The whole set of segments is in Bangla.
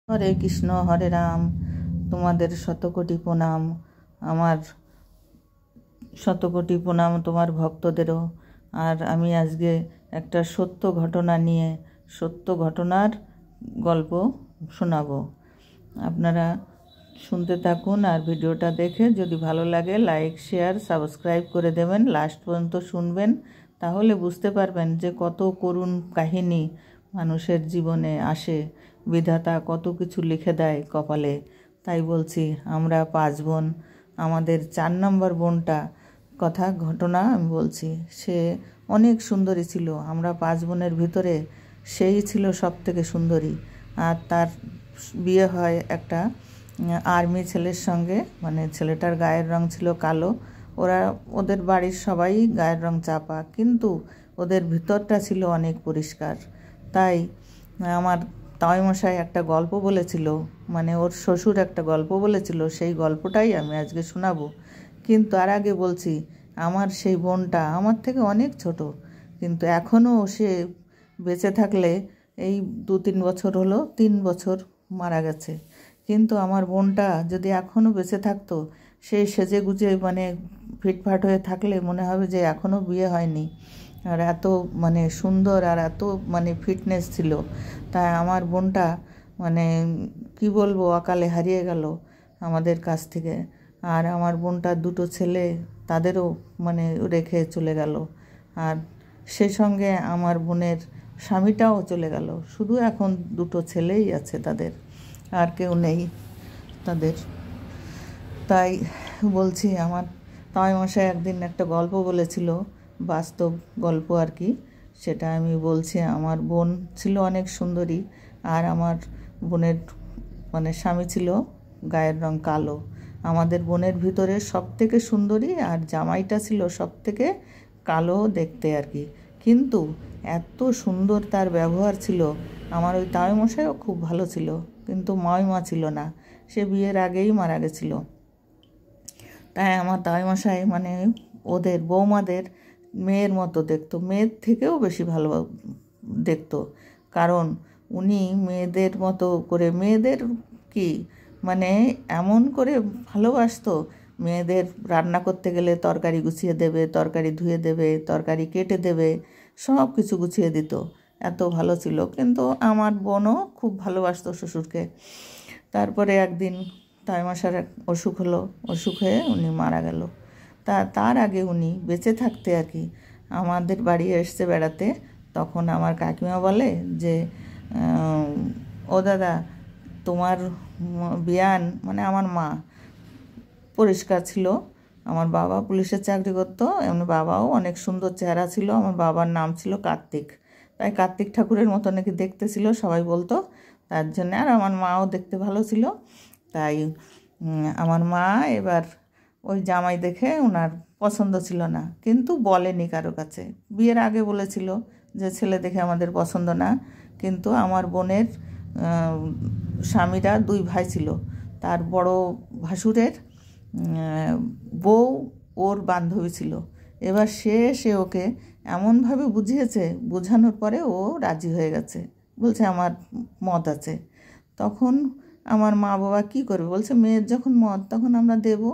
হরে কৃষ্ণ হরে রাম। তোমাদের শতকোটি প্রণাম। আমার শতকোটি প্রণাম তোমার ভক্তদেরও। আর আমি আজকে একটা সত্য ঘটনা নিয়ে সত্য ঘটনার গল্প শোনাবো। আপনারা শুনতে থাকুন আর ভিডিওটা দেখে যদি ভালো লাগে লাইক শেয়ার সাবস্ক্রাইব করে দেবেন, লাস্ট পর্যন্ত শুনবেন, তাহলে বুঝতে পারবেন যে কত করুণ কাহিনী মানুষের জীবনে আসে। বিধাতা কত কিছু লিখে দেয় কপালে। তাই বলছি, আমরা 5 বোন, আমাদের 4 নম্বর বোনটা কথা ঘটনা আমি বলছি। সে অনেক সুন্দরী ছিল। আমরা 5 বোনের ভিতরে সেই ছিল সব থেকে সুন্দরী। আর তার বিয়ে হয় একটা আর্মি ছেলের সঙ্গে, মানে ছেলেটার গায়ের রং ছিল কালো। ওদের বাড়ির সবাই গায়ের রং চাপা, কিন্তু ওদের ভিতরটা ছিল অনেক পরিষ্কার। তাই আমার তাওয়াইমশাই একটা গল্প বলেছিল, মানে ওর শ্বশুর একটা গল্প বলেছিল, সেই গল্পটাই আমি আজকে শোনাবো। কিন্তু তার আগে বলছি, আমার সেই বোনটা আমার থেকে অনেক ছোট, কিন্তু এখনও সে বেঁচে থাকলে, এই 2-3 বছর হলো, 3 বছর মারা গেছে, কিন্তু আমার বোনটা যদি এখনও বেঁচে থাকতো, সে সেজে গুজে মানে ফিটফাট হয়ে থাকলে মনে হবে যে এখনও বিয়ে হয়নি। আর এত মানে সুন্দর আর এত মানে ফিটনেস ছিল। তাই আমার বোনটা মানে কি বলবো, অকালে হারিয়ে গেল আমাদের কাছ থেকে। আর আমার বোনটার 2টো ছেলে, তাদেরও মানে রেখে চলে গেল। আর সেই সঙ্গে আমার বোনের স্বামীটাও চলে গেল। শুধু এখন 2টো ছেলেই আছে তাদের, আর কেউ নেই তাদের। তাই বলছি, আমার তাওয়াইমশাই একদিন একটা গল্প বলেছিল, বাস্তব গল্প আর কি। সেটা আমি বলছি। আমার বোন ছিল অনেক সুন্দরী, আর আমার বোনের মানে স্বামী ছিল গায়ের রং কালো। আমাদের বোনের ভিতরে সব থেকে সুন্দরী, আর জামাইটা ছিল সব থেকে কালো দেখতে আর কি। কিন্তু এত সুন্দর তার ব্যবহার ছিল। আমার ওই তাওয়াইমশাইও খুব ভালো ছিল, কিন্তু মা ছিল না, সে বিয়ের আগেই মারা গেছিল। তাই আমার তাওয়াইমশাই মানে ওদের বৌমাদের মেয়ের মতো দেখতো, মেয়ের থেকেও বেশি ভালো দেখতো। কারণ উনি মেয়েদের মতো করে, মেয়েদের কি মানে এমন করে ভালোবাসতো, মেয়েদের রান্না করতে গেলে তরকারি গুছিয়ে দেবে, তরকারি ধুয়ে দেবে, তরকারি কেটে দেবে, সব কিছু গুছিয়ে দিত। এত ভালো ছিল। কিন্তু আমার বোনও খুব ভালোবাসতো শ্বশুরকে। তারপরে একদিন তাওয়াইমশাইয়ের এক অসুখ হলো, অসুখ হয়ে উনি মারা গেল। তার আগে উনি বেঁচে থাকতে আর কি আমাদের বাড়ি এসছে বেড়াতে। তখন আমার কাকিমা বলে যে, ও দাদা, তোমার বিয়ান, মানে আমার মা পরিষ্কার ছিল। আমার বাবা পুলিশের চাকরি করতো, এমনি বাবাও অনেক সুন্দর চেহারা ছিল। আমার বাবার নাম ছিল কার্তিক, তাই কার্তিক ঠাকুরের মতো নাকি দেখতে ছিল, সবাই বলতো। তার জন্য আর আমার মাও দেখতে ভালো ছিল। তাই আমার মা এবার ওই জামাই দেখে ওনার পছন্দ ছিল না, কিন্তু বলেনি কারো কাছে। বিয়ের আগে বলেছিল যে ছেলে দেখে আমাদের পছন্দ না। কিন্তু আমার বোনের স্বামীরা 2 ভাই ছিল। তার বড় ভাসুরের বউ ওর বান্ধবী ছিল। এবার সে ওকে এমনভাবে বুঝিয়েছে, বোঝানোর পরে ও রাজি হয়ে গেছে, বলছে আমার মত আছে। তখন আমার মা বাবা কী করবে, বলছে মেয়ের যখন মত তখন আমরা দেব।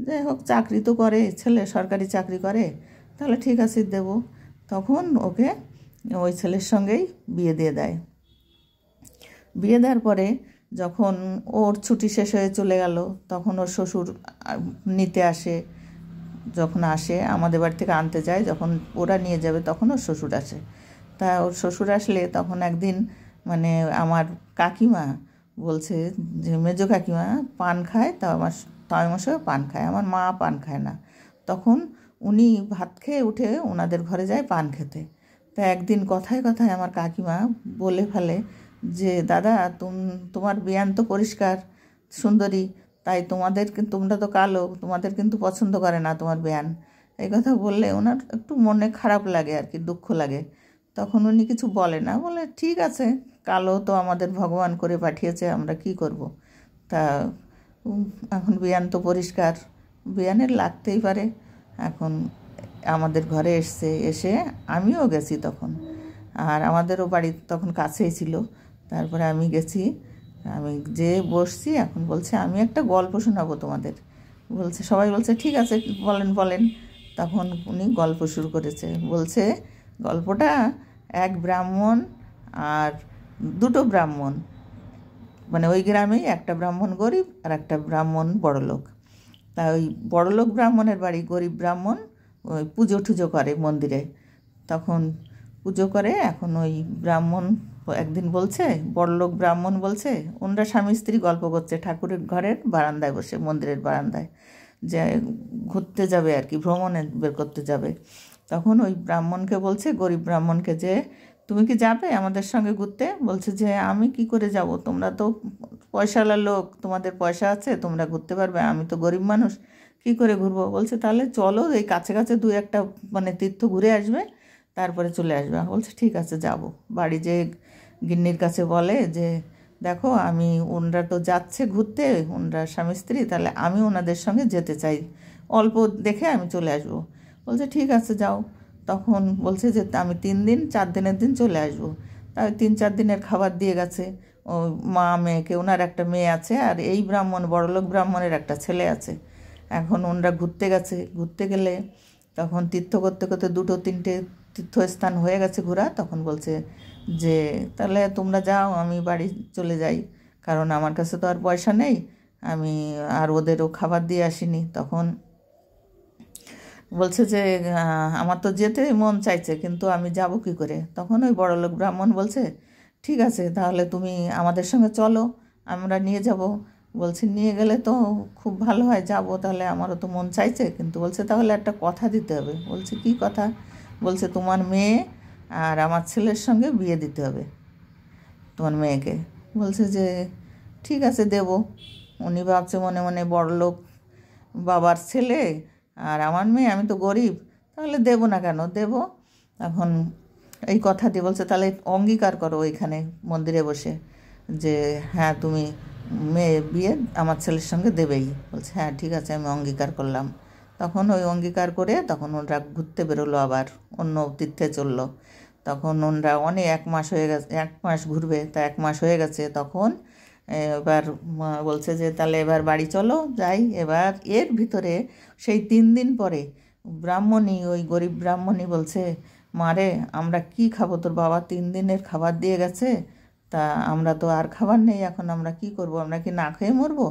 যাই হোক, চাকরি তো করে ছেলে, সরকারি চাকরি করে, তাহলে ঠিক আছে দেব। তখন ওকে ওই ছেলের সঙ্গেই বিয়ে দিয়ে দেয়। বিয়ে দেওয়ার পরে যখন ওর ছুটি শেষ হয়ে চলে গেল, তখন ওর শ্বশুর নিতে আসে। যখন আসে আমাদের বাড়ি থেকে আনতে যায়, যখন ওরা নিয়ে যাবে তখন ওর শ্বশুর আসে। তা ওর শ্বশুর আসলে তখন একদিন মানে আমার কাকিমা বলছে যে মেজো কাকিমা পান খায়, তা আমার তাওয়াইমশাইও পান খায়, আমার মা পান খায় না। তখন উনি ভাত খেয়ে উঠে ওনাদের ঘরে যায় পান খেতে। তা একদিন কথায় কথায় আমার কাকিমা বলে ফেলে যে, দাদা তোমার বিয়ান তো পরিষ্কার সুন্দরী, তাই তোমরা তো কালো, তোমাদের কিন্তু পছন্দ করে না তোমার বিয়ান। এই কথা বললে ওনার একটু মনে খারাপ লাগে আর কি, দুঃখ লাগে। তখন উনি কিছু বলে না, বলে ঠিক আছে, কালো তো আমাদের ভগবান করে পাঠিয়েছে, আমরা কি করব। তা এখন বিয়ান তো পরিষ্কার, বিয়ানের লাগতেই পারে। এখন আমাদের ঘরে এসে আমিও গেছি তখন, আর আমাদেরও বাড়ি তখন কাছেই ছিল। তারপরে আমি গেছি, আমি যে বসছি, এখন বলছে আমি একটা গল্প শোনাবো তোমাদের। বলছে, সবাই বলছে ঠিক আছে বলেন বলেন। তখন উনি গল্প শুরু করেছে। বলছে গল্পটা এক ব্রাহ্মণ আর দুটো ব্রাহ্মণ, মানে ওই গ্রামেই একটা ব্রাহ্মণ গরিব আর একটা ব্রাহ্মণ বড়লোক। তা ওই বড়লোক ব্রাহ্মণের বাড়ি গরিব ব্রাহ্মণ ওই পুজো টুজো করে মন্দিরে। তখন পুজো করে, এখন ওই ব্রাহ্মণ একদিন বলছে, বড়লোক ব্রাহ্মণ বলছে, ওনারা স্বামী স্ত্রী গল্প করছে ঠাকুরের ঘরের বারান্দায় বসে, মন্দিরের বারান্দায়, যে ঘুরতে যাবে আর কি, ভ্রমণে বের করতে যাবে। তখন ওই ব্রাহ্মণকে বলছে, গরিব ব্রাহ্মণকে, যে তুমি কি যাবে আমাদের সঙ্গে ঘুরতে? বলছে যে আমি কি করে যাব, তোমরা তো পয়সাওয়ালা লোক, তোমাদের পয়সা আছে, তোমরা ঘুরতে পারবে, আমি তো গরিব মানুষ, কি করে ঘুরবো? বলছে তাহলে চলো, এই কাছে কাছে দু একটা মানে তীর্থ ঘুরে আসবে, তারপরে চলে আসবে। বলছে ঠিক আছে যাব। বাড়ি যে গিন্নির কাছে বলে যে দেখো, আমি ওনারা তো যাচ্ছে ঘুরতে, ওনারা স্বামী স্ত্রী, তাহলে আমি ওনাদের সঙ্গে যেতে চাই, অল্প দেখে আমি চলে আসবো। বলছে ঠিক আছে যাও। তখন বলছে যে আমি 3 দিন 4 দিনের দিন চলে আসবো। তাই 3-4 দিনের খাবার দিয়ে গেছে ও মা মেয়েকে। ওনার একটা মেয়ে আছে, আর এই ব্রাহ্মণ বড়লোক ব্রাহ্মণের একটা ছেলে আছে। এখন ওনারা ঘুরতে গেছে, ঘুরতে গেলে তখন তীর্থ করতে করতে 2-3টে তীর্থস্থান হয়ে গেছে ঘোরা। তখন বলছে যে তাহলে তোমরা যাও, আমি বাড়ি চলে যাই, কারণ আমার কাছে তো আর পয়সা নেই, আমি আর ওদেরও খাবার দিয়ে আসিনি। তখন বলছে যে আমার তো যেতে মন চাইছে, কিন্তু আমি যাব কী করে? তখন ওই বড়লোক ব্রাহ্মণ বলছে ঠিক আছে তাহলে তুমি আমাদের সঙ্গে চলো, আমরা নিয়ে যাব। বলছে নিয়ে গেলে তো খুব ভালো হয়, যাব, তাহলে আমারও তো মন চাইছে, কিন্তু বলছে তাহলে একটা কথা দিতে হবে। বলছে কী কথা? বলছে তোমার মেয়ে আর আমার ছেলের সঙ্গে বিয়ে দিতে হবে, তোমার মেয়েকে। বলছে যে ঠিক আছে দেব। উনি ভাবছে মনে মনে, বড়লোক বাবার ছেলে আর আমার মেয়ে, আমি তো গরিব, তাহলে দেবো না কেন, দেব। এখন এই কথা দিয়ে বলছে তাহলে অঙ্গীকার করো ওইখানে মন্দিরে বসে, যে হ্যাঁ তুমি মেয়ে বিয়ে আমার ছেলের সঙ্গে দেবেই। বলছে হ্যাঁ ঠিক আছে, আমি অঙ্গীকার করলাম। তখন ওই অঙ্গীকার করে তখন ওরা ঘুরতে বেরোলো, আবার অন্য তীর্থে চললো। তখন ওনরা অনেক 1 মাস হয়ে গেছে, 1 মাস ঘুরবে, তা 1 মাস হয়ে গেছে। তখন এবার বলছে যে তাহলে এবার বাড়ি চলো যাই। এবার এর ভিতরে সেই 3 দিন পরে ব্রাহ্মণী, ওই গরিব ব্রাহ্মণী বলছে মারে আমরা কি খাবো, তোর বাবা 3 দিনের খাবার দিয়ে গেছে, তা আমরা তো আর খাবার নেই, এখন আমরা কি করব, আমরা কি না খেয়ে মরবো?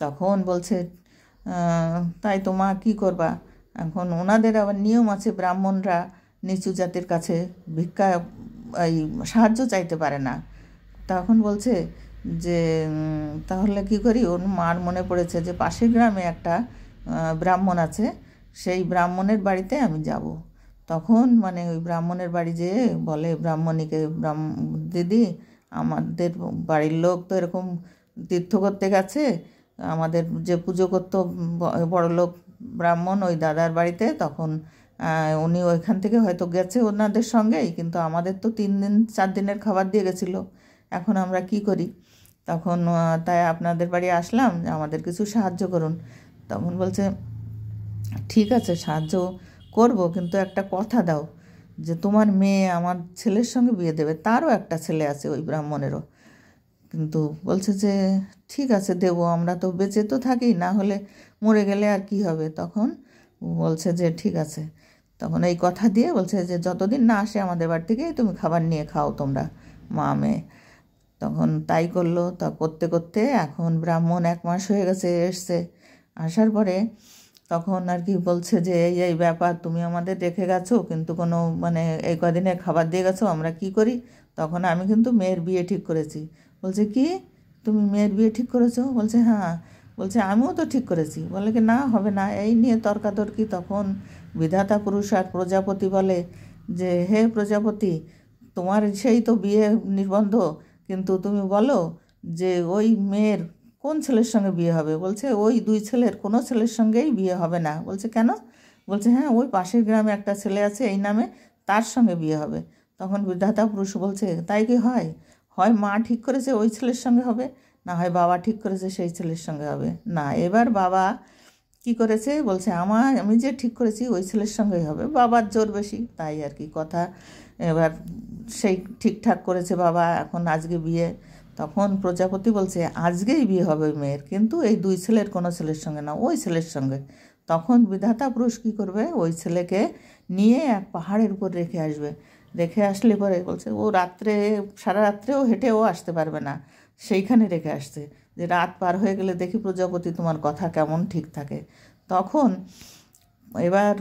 তখন বলছে তাই তো মা কী করবা? এখন ওনাদের আবার নিয়ম আছে, ব্রাহ্মণরা নিচু জাতির কাছে ভিক্ষা এই সাহায্য চাইতে পারে না। তখন বলছে যে তাহলে কী করি? ওর মার মনে পড়েছে যে পাশের গ্রামে একটা ব্রাহ্মণ আছে, সেই ব্রাহ্মণের বাড়িতে আমি যাব। তখন মানে ওই ব্রাহ্মণের বাড়ি যেয়ে বলে ব্রাহ্মণীকে, দিদি আমাদের বাড়ির লোক তো এরকম তীর্থ করতে গেছে, আমাদের যে পুজো করতো বড়লোক ব্রাহ্মণ ওই দাদার বাড়িতে, তখন উনি ওইখান থেকে হয়তো গেছে ওনাদের সঙ্গেই, কিন্তু আমাদের তো 3 দিন 4 দিনের খাবার দিয়ে গেছিলো, এখন আমরা কি করি? তখন তাই আপনাদের বাড়ি আসলাম, আমাদের কিছু সাহায্য করুন। তখন বলছে ঠিক আছে সাহায্য করব, কিন্তু একটা কথা দাও, যে তোমার মেয়ে আমার ছেলের সঙ্গে বিয়ে দেবে, তারও একটা ছেলে আছে ওই ব্রাহ্মণেরও। কিন্তু বলছে যে ঠিক আছে দেব, আমরা তো বেঁচে তো থাকি, না হলে মরে গেলে আর কি হবে? তখন বলছে যে ঠিক আছে। তখন এই কথা দিয়ে বলছে যে যতদিন না আসে আমাদের বাড়ি থেকে তুমি খাবার নিয়ে খাও তোমরা মা মেয়ে। তখন তাই করলো। তা করতে করতে এখন ব্রাহ্মণ 1 মাস হয়ে গেছে এসছে। আসার পরে তখন আর কি বলছে যে এই ব্যাপার, তুমি আমাদের রেখে গেছো, কিন্তু কোনো মানে এই কদিনে খাবার দিয়ে গেছো, আমরা কি করি? তখন আমি কিন্তু মেয়ের বিয়ে ঠিক করেছি। বলছে কি, তুমি মেয়ের বিয়ে ঠিক করেছো? বলছে হ্যাঁ। বলছে আমিও তো ঠিক করেছি। বলে কি না হবে না, এই নিয়ে তর্কাতর্কি। তখন বিধাতা পুরুষ আর প্রজাপতি বলে যে হে প্রজাপতি, তোমার সেই তো বিয়ে নির্বন্ধ, কিন্তু তুমি বলো যে ওই মেয়ের কোন ছেলের সঙ্গে বিয়ে হবে? বলছে ওই 2 ছেলের কোনো ছেলের সঙ্গেই বিয়ে হবে না। বলছে কেন? বলছে হ্যাঁ ওই পাশের গ্রামে একটা ছেলে আছে এই নামে, তার সঙ্গে বিয়ে হবে। তখন বিধাতা পুরুষ বলছে তাই কি হয়? হয় মা ঠিক করেছে ওই ছেলের সঙ্গে হবে, না হয় বাবা ঠিক করেছে সেই ছেলের সঙ্গে হবে। না, এবার বাবা কি করেছে? বলছে আমি যে ঠিক করেছি ওই ছেলের সঙ্গেই হবে, বাবার জোর বেশি, তাই আর কি কথা। এবার সেই ঠিকঠাক করেছে বাবা, এখন আজকে বিয়ে। তখন প্রজাপতি বলছে আজকেই বিয়ে হবে ওই মেয়ের, কিন্তু এই দুই ছেলের কোনো ছেলের সঙ্গে না, ওই ছেলের সঙ্গে। তখন বিধাতা পুরুষ কী করবে, ওই ছেলেকে নিয়ে এক পাহাড়ের উপর রেখে আসবে। রেখে আসলে পরে বলছে ও রাত্রে সারা রাত্রেও হেঁটেও আসতে পারবে না, সেইখানে রেখে আসছে যে রাত পার হয়ে গেলে দেখি প্রজাপতি তোমার কথা কেমন ঠিক থাকে। তখন এবার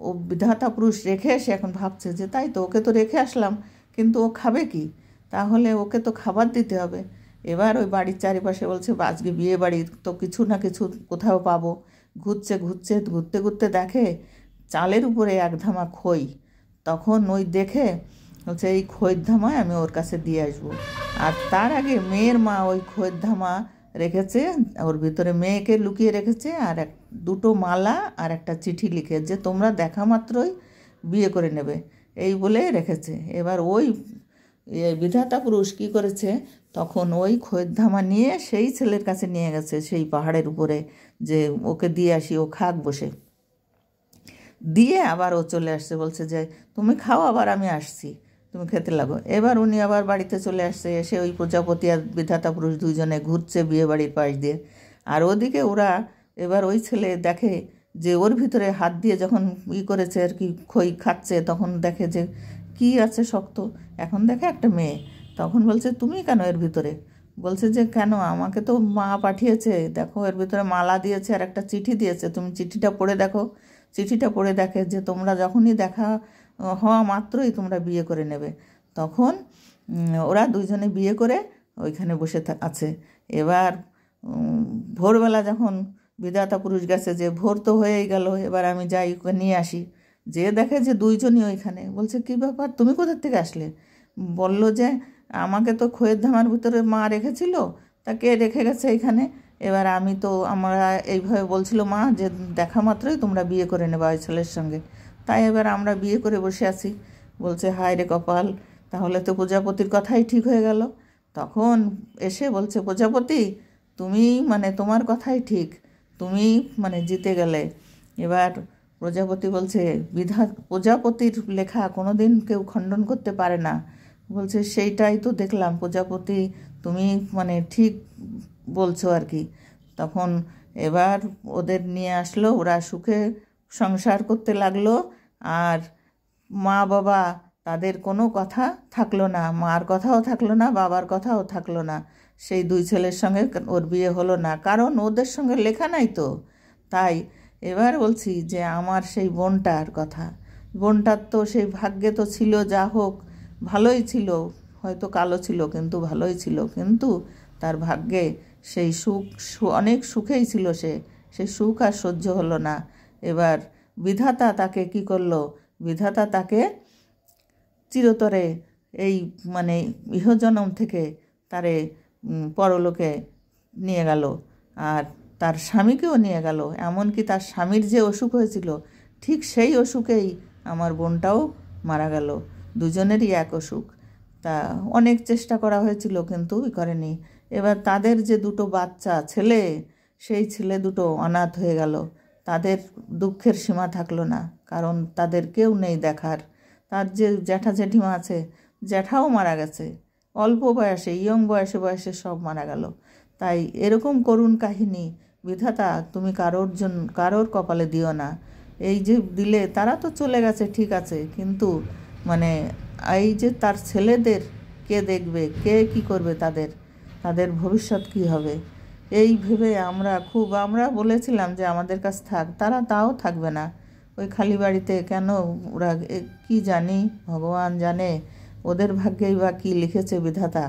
ও বিধাতা পুরুষ রেখে এসে এখন ভাবছে যে তাই তো, ওকে তো রেখে আসলাম, কিন্তু ও খাবে কি, তাহলে ওকে তো খাবার দিতে হবে। এবার ওই বাড়ির চারিপাশে বলছে আজকে বিয়ে বাড়ি তো কিছু না কিছু কোথাও পাবো। ঘুরছে ঘুরছে ঘুরতে ঘুরতে দেখে চালের উপরে এক ধামা খই। তখন ওই দেখে বলছে এই খইয়ের ধামায় আমি ওর কাছে দিয়ে আসবো। আর তার আগে মেয়ের মা ওই খইয়ের ধামা রেখেছে, ওর ভিতরে মেয়েকে লুকিয়ে রেখেছে, আর দুটো মালা আর একটা চিঠি লিখে যে তোমরা দেখা মাত্রই বিয়ে করে নেবে, এই বলে রেখেছে। এবার ওই বিধাতা পুরুষ কী করেছে, তখন ওই খইয়ের ধামা নিয়ে সেই ছেলের কাছে নিয়ে গেছে সেই পাহাড়ের উপরে, যে ওকে দিয়ে আসি, ও খাক বসে। দিয়ে আবার ও চলে আসছে, বলছে যে তুমি খাও, আবার আমি আসছি, তুমি খেতে লাগো। এবার উনি আবার বাড়িতে চলে আসছে, এসে ওই প্রজাপতি আর বিধাতা পুরুষ দুইজনে ঘুরছে বিয়ে বাড়ির পাশ দিয়ে। আর ওদিকে ওরা এবার ওই ছেলে দেখে যে ওর ভিতরে হাত দিয়ে যখন করেছে আর কি, খই খাচ্ছে, তখন দেখে যে কি আছে শক্ত, এখন দেখে একটা মেয়ে। তখন বলছে তুমি কেন এর ভিতরে? বলছে যে কেন, আমাকে তো মা পাঠিয়েছে, দেখো এর ভিতরে মালা দিয়েছে আর একটা চিঠি দিয়েছে, তুমি চিঠিটা পড়ে দেখো। চিঠিটা পড়ে দেখে যে তোমরা যখনই দেখা হওয়া মাত্রই তোমরা বিয়ে করে নেবে। তখন ওরা দুইজনে বিয়ে করে ওইখানে বসে আছে। এবার ভোরবেলা যখন বিধাতা পুরুষ গেছে যে ভোর তো হয়েই গেল, এবার আমি যাই ওকে নিয়ে আসি। যে দেখে যে দুইজনই ওইখানে। বলছে কী ব্যাপার, তুমি কোথা থেকে আসলে? বলল যে আমাকে তো খইয়ের ধামার ভিতরে মা রেখেছিল, তা কে রেখে গেছে এখানে। এবার আমি তো আমরা এইভাবে বলছিল মা যে দেখা মাত্রই তোমরা বিয়ে করে নেবে ওই ছেলের সঙ্গে, তাই এবার আমরা বিয়ে করে বসে আছি। বলছে হায় রে কপাল, তাহলে তো প্রজাপতির কথাই ঠিক হয়ে গেল। তখন এসে বলছে প্রজাপতি তুমি তোমার কথাই ঠিক, তুমি জিতে গেলে। এবার প্রজাপতি বলছে প্রজাপতির লেখা কোনো দিন কেউ খণ্ডন করতে পারে না। বলছে সেইটাই তো দেখলাম প্রজাপতি, তুমি ঠিক বলছো আর কি। তখন এবার ওদের নিয়ে আসলো, ওরা সুখে সংসার করতে লাগলো। আর মা বাবা তাদের কোনো কথা থাকলো না, মার কথাও থাকলো না, বাবার কথাও থাকলো না। সেই দুই ছেলের সঙ্গে ওর বিয়ে হলো না, কারণ ওদের সঙ্গে লেখা নাই তো। তাই এবার বলছি যে আমার সেই বোনটার কথা, বোনটার তো সেই ভাগ্যে তো ছিল, যা হোক ভালোই ছিল, হয়তো কালো ছিল কিন্তু ভালোই ছিল, কিন্তু তার ভাগ্যে সেই সুখ অনেক সুখেই ছিল, সেই সুখ আর সহ্য হলো না। এবার বিধাতা তাকে কি করলো, বিধাতা তাকে চিরতরে এই ইহজনম থেকে তারে পরলোকে নিয়ে গেল, আর তার স্বামীকেও নিয়ে গেল। এমনকি তার স্বামীর যে অসুখ হয়েছিল ঠিক সেই অসুখেই আমার বোনটাও মারা গেল, দুজনেরই এক অসুখ। তা অনেক চেষ্টা করা হয়েছিল কিন্তু করেনি। এবার তাদের যে দুটো বাচ্চা ছেলে, সেই ছেলে দুটো অনাথ হয়ে গেল। তাদের দুঃখের সীমা থাকলো না, কারণ তাদের কেউ নেই দেখার। তার যে জ্যাঠা জেঠিমা আছে, জ্যাঠাও মারা গেছে অল্প বয়সে, ইয়ং বয়সে সব মারা গেল। তাই এরকম করুণ কাহিনী বিধাতা তুমি কারোর কপালে দিও না। এই যে দিলে তারা তো চলে গেছে ঠিক আছে, কিন্তু এই যে তার ছেলেদের কে দেখবে, কে কি করবে, তাদের ভবিষ্যৎ কি হবে, এই ভেবে আমরা বলেছিলাম যে আমাদের কাছে থাক, তারা তাও থাকবে না। ওই খালি বাড়িতে কেন ওরা, কি জানি, ভগবান জানে ওদের ভাগ্যেই বা কী লিখেছে বিধাতা।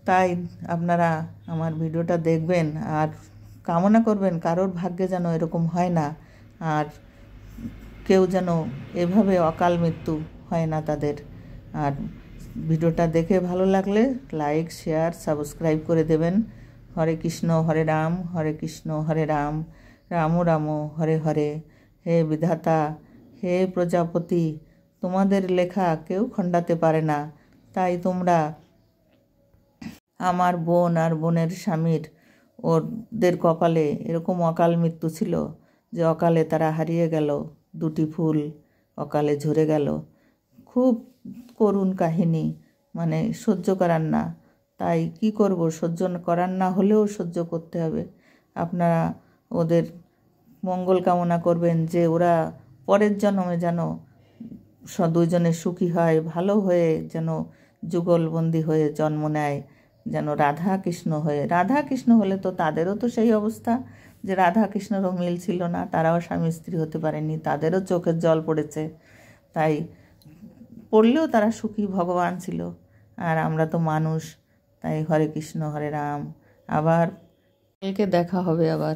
তাই আপনারা আমার ভিডিওটা দেখবেন আর কামনা করবেন কারোর ভাগ্যে যেন এরকম হয় না, আর কেউ যেন এভাবে অকাল মৃত্যু হয় না তাদের। আর ভিডিওটা দেখে ভালো লাগলে লাইক, শেয়ার, সাবস্ক্রাইব করে দেবেন। হরে কৃষ্ণ হরে রাম, হরে কৃষ্ণ হরে রাম, রাম রাম হরে হরে। হে বিধাতা, হে প্রজাপতি, তোমাদের লেখা কেউ খণ্ডাতে পারে না। তাই তোমরা আমার বোন আর বোনের স্বামীর, ওদের কপালে এরকম অকাল মৃত্যু ছিল যে অকালে তারা হারিয়ে গেল, দুটি ফুল অকালে ঝরে গেল। খুব করুণ কাহিনী, সহ্য করার না। তাই কি করব, সহ্য করার না হলেও সহ্য করতে হবে। আপনারা ওদের মঙ্গল কামনা করবেন যে ওরা পরের জন্মে যেন দুইজনে সুখী হয়, ভালো হয়ে যেন যুগলবন্দি হয়ে জন্ম নেয়, যেন রাধা কৃষ্ণ হয়ে। রাধা কৃষ্ণ হলে তো তাদেরও তো সেই অবস্থা যে রাধা কৃষ্ণেরও মিল ছিল না, তারাও স্বামী স্ত্রী হতে পারেনি, তাদেরও চোখের জল পড়েছে। তাই পড়লেও তারা সুখী ভগবান ছিল, আর আমরা তো মানুষ। তাই হরে কৃষ্ণ হরে রাম। আবার কালকে দেখা হবে আবার।